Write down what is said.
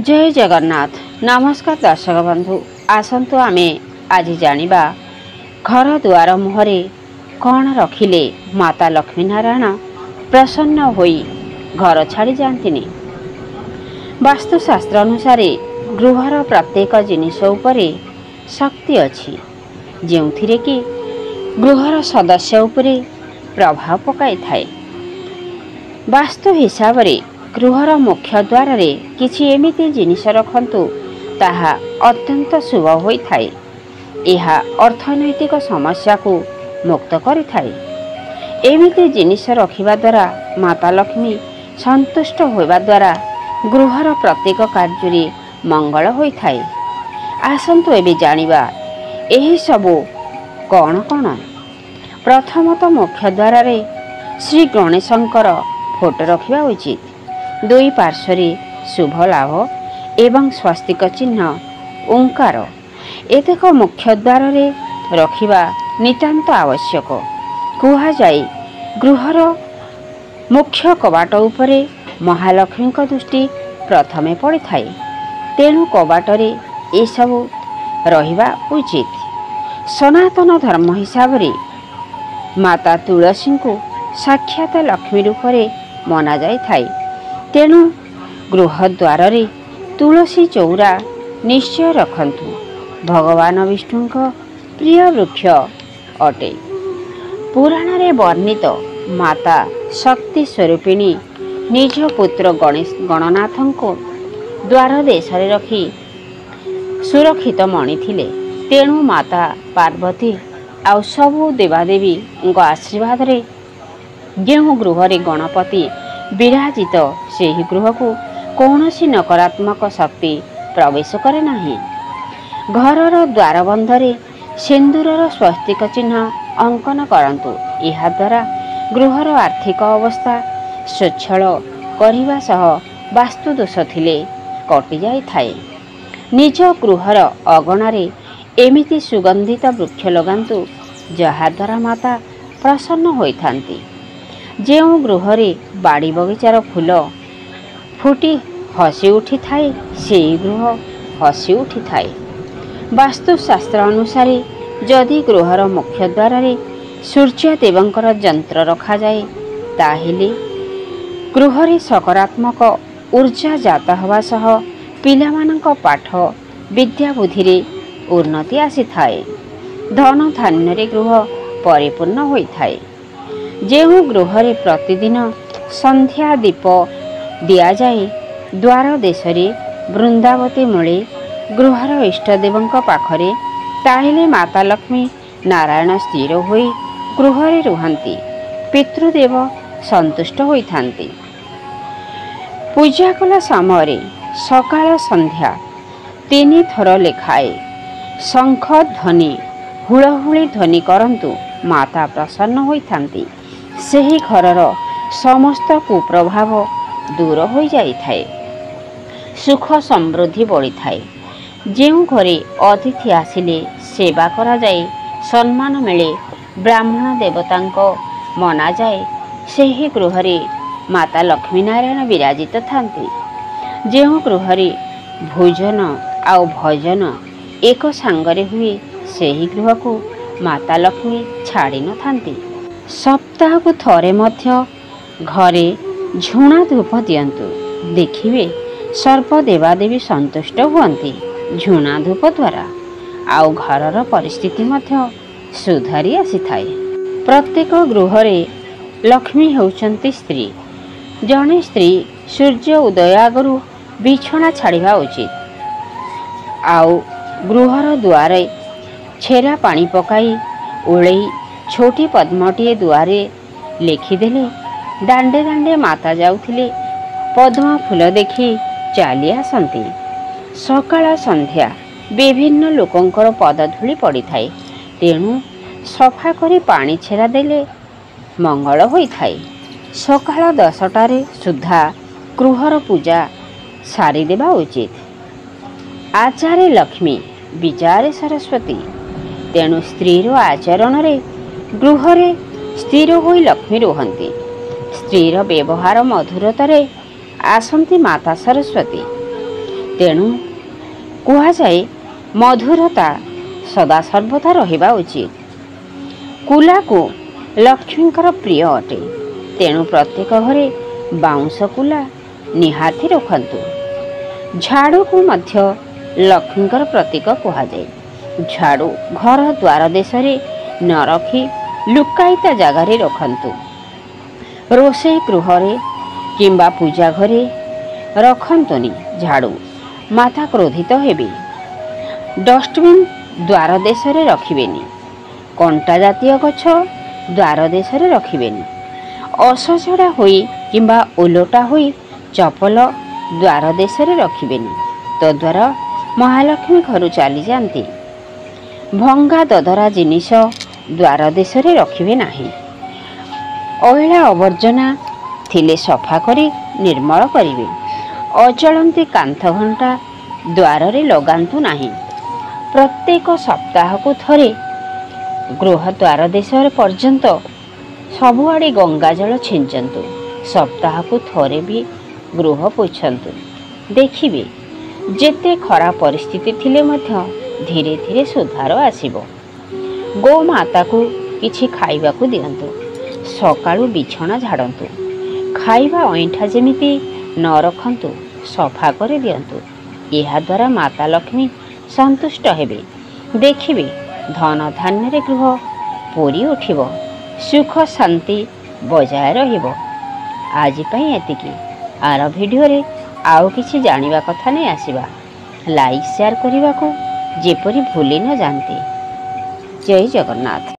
जय जगन्नाथ। नमस्कार दर्शक बंधु, आसतु आमे आज जानिबा घर दुआर मुहरे कौन रखिले माता लक्ष्मी नारायण प्रसन्न होई घर छाड़ी जांतिनी। वास्तुशास्त्र अनुसार गृहर प्रत्येक जिनिष उपरे शक्ति अछि, जेउथिरे कि गृहर सदस्य उपरे प्रभाव पकाई थाए। वास्तु हिसाब रे गृहर मुख्य द्वार रे किछि एमिति जिनिष रखंतु ताहा अत्यंत शुभ होई थाए। यह अर्थनैतिक समस्या को मुक्त करि थाए। एमिति जिनिष रखिबा द्वारा माता लक्ष्मी संतुष्ट होइबा द्वारा गृहर प्रत्येक कार्य रे मंगल होई थाए। आसंतु एबे जानिबा एही सबु कौन कौन। प्रथमत मुख्य द्वार रे श्री गणेशंकर फोटो रखिबा उचित। दुई पार्श्वरे शुभ लाभ एवं स्वस्तिक चिन्ह ओंकार एतक मुख्य द्वार रे रखिबा नितांत आवश्यक। कुहा जाए गृहर मुख्य कवाट उपरे महालक्ष्मी दृष्टि प्रथमे पड़ी थाए, तेणु कवाट रे ए सबु रहिबा उचित। सनातन धर्म हिसाब रे माता तुलसी को साक्षात लक्ष्मी रूप रे मना जाई थाए, तेणु गृह द्वार रे तुलसी चौरा निश्चय रखंतु। भगवान विष्णु प्रिय वृक्ष अटे। पुराण रे वर्णित माता शक्ति स्वरूपिणी निज पुत्र गणनाथ को द्वार देश रे रखी सुरक्षित मणि थिले, तेणु माता पार्वती आउ सबु देवादेवी आशीर्वाद रे जेउ गृह रे गणपति विराजित सेही गृह को कौनसी नकारात्मक शक्ति प्रवेश करे नहीं। घरर द्वार बंधरे सिंदूरर स्वस्तिक चिन्ह अंकन करंतु। यह द्वारा गृहर आर्थिक अवस्था स्वच्छल करिबा सह वास्तु दोष थिले कटि जाई थाए। निज गृहर अगणारे एमिति सुगंधित वृक्ष लगांतु जहा द्वारा माता प्रसन्न होइथांती। जेउ गृहरे बाड़ी बगीचार फूल फुटी हसी उठी थाए, सेई गृह हसी उठी थाए। वास्तुशास्त्र अनुसार जदि गृहर मुख्य द्वार रे सूर्य देवंकर यंत्र रखा जाए ताहेले गृहरे सकारात्मक ऊर्जा जाता हवा सह पिलामानंक पाठ विद्या बुद्धि रे उन्नति आसी थाए। धन धान्य रे गृह परिपूर्ण होई थाए। जेउ गृहरे प्रतिदिन संध्या दीप दिया जाए द्वार देशरे वृंदावती मूले गृहर इष्टदेवंक पाखरे ताहेले माता लक्ष्मी नारायण स्थिर होई गृहरे रुहंती। पितृदेव संतुष्ट होइथांती। पूजा कला समय सकाळ संध्या 3 थर लेखाए शंख ध्वनि हुलहुली ध्वनि करंतु माता प्रसन्न होइथांती। सेही घरर समस्त कुप्रभाव दूर हो जाई थाए, सुख समृद्धि बढ़ी थाए। जेउ घरे अतिथि आसिले सेवा करा जाए, सम्मान मिले, ब्राह्मण देवतांको मना जाए, सेही गृहरे माता लक्ष्मी नारायण विराजित थांती। जेउ गृहरे भोजन आउ भजन एक सांगरे हुए सेही गृह को माता लक्ष्मी छाड़ी न थांती। सप्ताह को थरे मध्य घरे झुणा धूप दियंतु, देखिवे सर्व देवादेवी संतुष्ट हुअंती झुणा धूप द्वारा। आउ घरर परिस्थिति मध्य सुधारी आसी थाए। प्रत्येक गृहरे लक्ष्मी होउचंती स्त्री। जणे स्त्री सूर्य उदय आगरु बिछଣା छाड़िबा उचित। आउ गृहर द्वारे छेरा पानी पकाई ओळई छोटी पद्मटीए दुआरे लिखिदेले दांडे दांडे माता जाउथिले पद्म फूल देखी चाली आसंती। सकाळ संध्या विभिन्न लोकंकर पदधूली पड़ी थाए, तेणु सफा करी पानी छेरा देले मंगल होई थाए। सकाळ 10टारे सुधा गृहर पूजा सारी देबा उचित। आचारे लक्ष्मी विचारे सरस्वती, तेणु स्त्रीर आचरण रे गृहरे स्थिर होई लक्ष्मी रुहंती। स्त्रीर व्यवहार मधुरतारे आसंती माता सरस्वती। ତେଣୁ କୁହାଯାଏ ମଧୁରତା ସଦାସର୍ବଦା ରହିବା ଉଚିତ। କୁଲାକୁ ଲକ୍ଷ୍ମୀଙ୍କର ପ୍ରିୟ ଅଟେ। ତେଣୁ ପ୍ରତ୍ୟେକ ଘରେ ବାଉଁଶ କୁଲା ନିହାତି ରଖନ୍ତୁ। ଝାଡ଼ୁକୁ ମଧ୍ୟ ଲକ୍ଷ୍ମୀଙ୍କର ପ୍ରତୀକ କୁହାଯାଏ। ଝାଡ଼ୁ ଘର ଦ୍ୱାର ଦେଶରେ ନ ରଖି ଲୁକାୟିତ ଜାଗାରେ ରଖନ୍ତୁ। ରୋଷେଇ ଗୃହରେ କିମ୍ବା ପୂଜା ଘରେ ରଖନ୍ତୁନି ଝାଡ଼ୁ, ମାତା କ୍ରୋଧିତ ହେବେ। ଡଷ୍ଟବିନ୍ ଦ୍ୱାର ଦେଶରେ ରଖିବେନି। କଣ୍ଟା ଜାତୀୟ ଗଛ ଦ୍ୱାର ଦେଶରେ ରଖିବେନି। ଅସଜଡ଼ା ହୋଇ କିମ୍ବା ଓଲଟା ହୋଇ ଚପଲ ଦ୍ୱାର ଦେଶରେ ରଖିବେନି। ତଦ୍ୱାରା ମହାଲକ୍ଷ୍ମୀ ଘରୁ ଚାଲିଯାଆନ୍ତି। ଭଙ୍ଗା ଦଦରା ଜିନିଷ ଦ୍ୱାର ଦେଶରେ ରଖିବେ ନାହିଁ। ଅଇଳା ଆବର୍ଜନା ଥିଲେ ସଫା କରି ନିର୍ମଳ କରିବେ। ଅଜଳନ୍ତି କାନ୍ଥ ଘଣ୍ଟା ଦ୍ୱାରରେ ଲଗାନ୍ତୁ ନାହିଁ। ପ୍ରତ୍ୟେକ ସପ୍ତାହକୁ ଥରେ ଗୃହ ଦ୍ୱାର ଦେଶରେ ପର୍ଯ୍ୟନ୍ତ ସବୁଆଡ଼େ ଗଙ୍ଗାଜଳ ଛିଞ୍ଚନ୍ତୁ। ସପ୍ତାହକୁ ଥରେ ବି ଗୃହ ପୋଛନ୍ତୁ। ଦେଖିବେ ଯେତେ ଖରାପ ପରିସ୍ଥିତି ଥିଲେ ମଧ୍ୟ ଧୀରେ ଧୀରେ ସୁଧାର ଆସିବ। ଗୋମାତାକୁ କିଛି ଖାଇବାକୁ ଦିଅନ୍ତୁ। ସକାଳୁ ବିଛଣା ଝାଡ଼ନ୍ତୁ। ଖାଇବା ଅଇଁଠା ଯେମିତି ନ ରଖନ୍ତୁ, ସଫା କରି ଦିଅନ୍ତୁ। ଏହାଦ୍ୱାରା ମାତା ଲକ୍ଷ୍ମୀ ସନ୍ତୁଷ୍ଟ ହେବେ। ଦେଖିବେ ଧନ ଧାନ୍ୟରେ ଗୃହ ପୂରି ଉଠିବ। ସୁଖ ଶାନ୍ତି ବଜାୟ ରହିବ। ଆଜି ପାଇଁ ଏତିକି। ଆର ଭିଡ଼ିଓରେ ଆଉ କିଛି ଜାଣିବା କଥା ନେଇ ଆସିବା। ଲାଇକ୍ ସେୟାର କରିବାକୁ ଯେପରି ଭୁଲି ନ ଯାଆନ୍ତି। ଜୟ ଜଗନ୍ନାଥ।